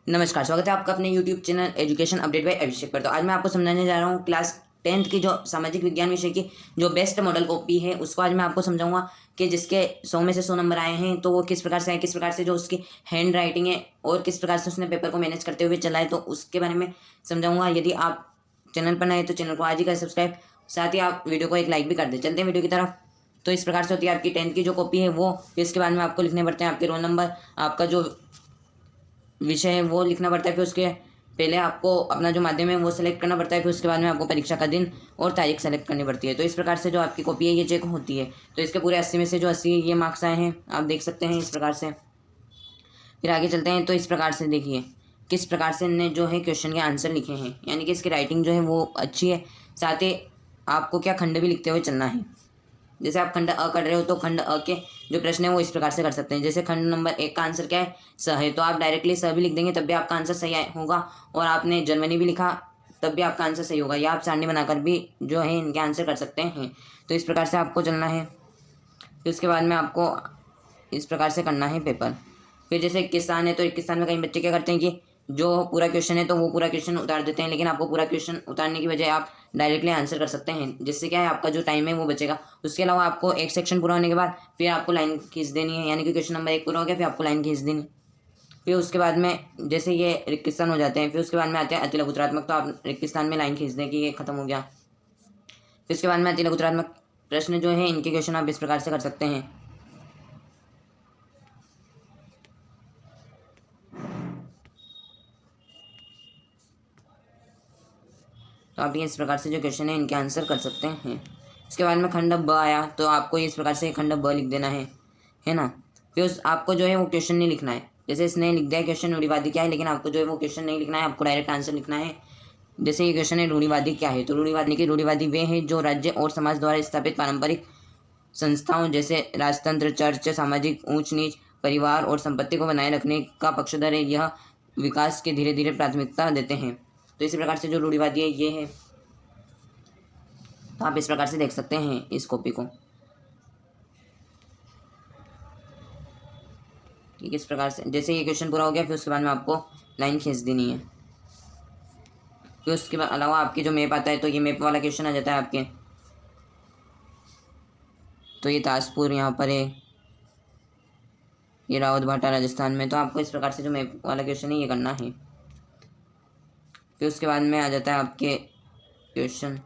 नमस्कार, स्वागत है आपका अपने YouTube channel education update by Abhishek पर। तो आज मैं आपको समझाने जा रहा हूँ क्लास 10th की जो सामाजिक विज्ञान विषय की जो बेस्ट मॉडल कॉपी है उसको आज मैं आपको समझाऊंगा कि जिसके 100 में से 100 नंबर आए हैं तो वो किस प्रकार से आए, किस प्रकार से जो उसकी हैंड राइटिंग है और किस प्रकार से उसने पेपर को मैनेज करते हुए चला है, तो उसके बारे में समझाऊंगा। यदि आप चैनल पर नए तो चैनल को आज ही कर सब्सक्राइब, साथ ही आप वीडियो को एक लाइक भी कर दें। चलते हैं वीडियो की तरफ। तो इस प्रकार से होती है आपकी 10th की जो कॉपी है वो, फिर इसके बाद में आपको लिखने पड़ते हैं आपके रोल नंबर, आपका जो विषय है वो लिखना पड़ता है, फिर उसके पहले आपको अपना जो माध्यम है वो सेलेक्ट करना पड़ता है, फिर उसके बाद में आपको परीक्षा का दिन और तारीख सेलेक्ट करनी पड़ती है। तो इस प्रकार से जो आपकी कॉपी है ये चेक होती है। तो इसके पूरे 80 में से जो 80 ये मार्क्स आए हैं आप देख सकते हैं इस प्रकार से। फिर आगे चलते हैं। तो इस प्रकार से देखिए किस प्रकार से इनने जो है क्वेश्चन के आंसर लिखे हैं, यानी कि इसकी राइटिंग जो है वो अच्छी है। साथ ही आपको क्या खंड भी लिखते हुए चलना है। जैसे आप खंड अ कर रहे हो तो खंड अ के जो प्रश्न है वो इस प्रकार से कर सकते हैं। जैसे खंड नंबर 1 का आंसर क्या है, स है, तो आप डायरेक्टली स भी लिख देंगे तब भी आपका आंसर सही होगा। और आपने जर्मनी भी लिखा तब भी आपका आंसर सही होगा, या आप सारणी बनाकर भी जो है इनके आंसर कर सकते हैं। तो इस प्रकार से आपको चलना है। फिर उसके बाद में आपको इस प्रकार से करना है पेपर। फिर जैसे 21 स्थान है तो 21 स्थान में कई बच्चे क्या करते हैं कि जो पूरा क्वेश्चन है तो वो पूरा क्वेश्चन उतार देते हैं, लेकिन आपको पूरा क्वेश्चन उतारने की बजाय आप डायरेक्टली आंसर कर सकते हैं, जिससे क्या है आपका जो टाइम है वो बचेगा। उसके अलावा आपको एक सेक्शन पूरा होने के बाद फिर आपको लाइन खींच देनी है, यानी कि क्वेश्चन नंबर 1 पूरा हो गया फिर आपको लाइन खींच देनी। फिर उसके बाद में जैसे ये रिक्त स्थान हो जाते हैं, फिर उसके बाद में आते हैं अति लघुत्रात्मक, तो आप रिक्त स्थान में लाइन खींच दें कि ये खत्म हो गया। फिर उसके बाद में अति लघुत्रात्मक प्रश्न जो है इनके क्वेश्चन आप इस प्रकार से कर सकते हैं। तो आप ये इस प्रकार से जो क्वेश्चन है इनके आंसर कर सकते हैं। इसके बाद में खंड ब आया तो आपको इस प्रकार से खंड ब लिख देना है ना। फिर उस आपको जो है वो क्वेश्चन नहीं लिखना है। जैसे इसने लिख दिया क्वेश्चन रूढ़िवादी क्या है, लेकिन आपको जो है वो क्वेश्चन नहीं लिखना है, आपको डायरेक्ट आंसर लिखना है। जैसे ये क्वेश्चन है रूढ़िवादी क्या है, तो रूढ़िवादी वे हैं जो राज्य और समाज द्वारा स्थापित पारंपरिक संस्थाओं जैसे राजतंत्र, चर्च, सामाजिक ऊंच नीच, परिवार और संपत्ति को बनाए रखने का पक्षधर है। यह विकास के धीरे धीरे प्राथमिकता देते हैं। तो इसी प्रकार से जो रूढ़िवादी है ये है। तो आप इस प्रकार से देख सकते हैं इस कॉपी को कि किस प्रकार से, जैसे ये क्वेश्चन पूरा हो गया फिर उसके बाद में आपको लाइन खींच देनी है। फिर उसके बाद अलावा आपकी जो मैप आता है तो ये मैप वाला क्वेश्चन आ जाता है आपके। तो ये ताजपुर यहाँ पर है, ये रावत भाटा राजस्थान में। तो आपको इस प्रकार से जो मैप वाला क्वेश्चन है ये करना है। फिर उसके बाद में आ जाता है आपके क्वेश्चन,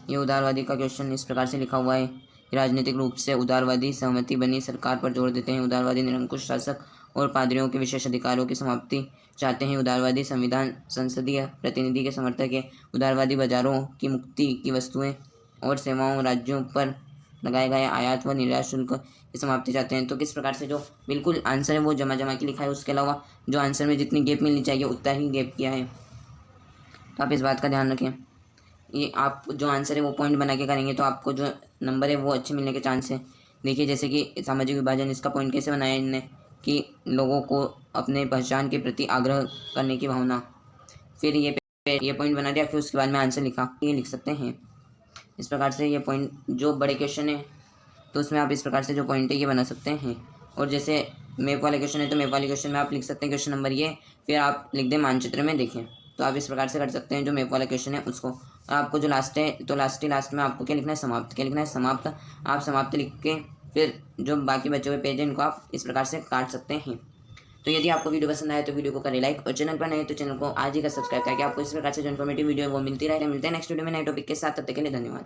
ये उदारवादी का क्वेश्चन इस प्रकार से लिखा हुआ है। राजनीतिक रूप से उदारवादी सहमति बनी सरकार पर जोर देते हैं। उदारवादी निरंकुश शासक और पादरियों के विशेष अधिकारों की समाप्ति चाहते हैं। उदारवादी संविधान संसदीय प्रतिनिधि के समर्थक है। उदारवादी बाजारों की मुक्ति की वस्तुएं और सेवाओं राज्यों पर लगाए गए आयात व निर्यात शुल्क की समाप्ति चाहते हैं। तो किस प्रकार से जो बिल्कुल आंसर है वो जमा जमा के लिखा है, उसके अलावा जो आंसर में जितनी गैप मिलनी चाहिए उतना ही गैप किया है। तो आप इस बात का ध्यान रखें। ये आप जो आंसर है वो पॉइंट बना के करेंगे तो आपको जो नंबर है वो अच्छे मिलने के चांस है। देखिए जैसे कि सामाजिक विभाजन, इसका पॉइंट कैसे बनाया इनने कि लोगों को अपने पहचान के प्रति आग्रह करने की भावना। फिर ये पॉइंट बना दिया, फिर उसके बाद में आंसर लिखा, ये लिख सकते हैं इस प्रकार से। ये पॉइंट जो बड़े क्वेश्चन है तो उसमें आप इस प्रकार से जो पॉइंट है ये बना सकते हैं। और जैसे मैप वाले क्वेश्चन है तो मैप वाले क्वेश्चन में आप लिख सकते हैं क्वेश्चन नंबर ये, फिर आप लिख दें मानचित्र में देखें। तो आप इस प्रकार से कर सकते हैं जो मैप वाला क्वेश्चन है उसको। और आपको जो लास्ट है तो लास्ट में आपको क्या लिखना है, समाप्त। क्या लिखना है, समाप्त। आप समाप्त लिख के फिर जो बाकी बचे हुए पेज हैं इनको आप इस प्रकार से काट सकते हैं। तो यदि आपको वीडियो पसंद आए तो वीडियो को करें लाइक, और चैनल पर नए तो चैनल को आज ही का सब्सक्राइब, ताकि आपको इस प्रकार से जो इन्फॉर्मेटिव वीडियो है वो मिलती रहे। मिलते हैं नेक्स्ट वीडियो में नए टॉपिक के साथ, तब तक के लिए धन्यवाद।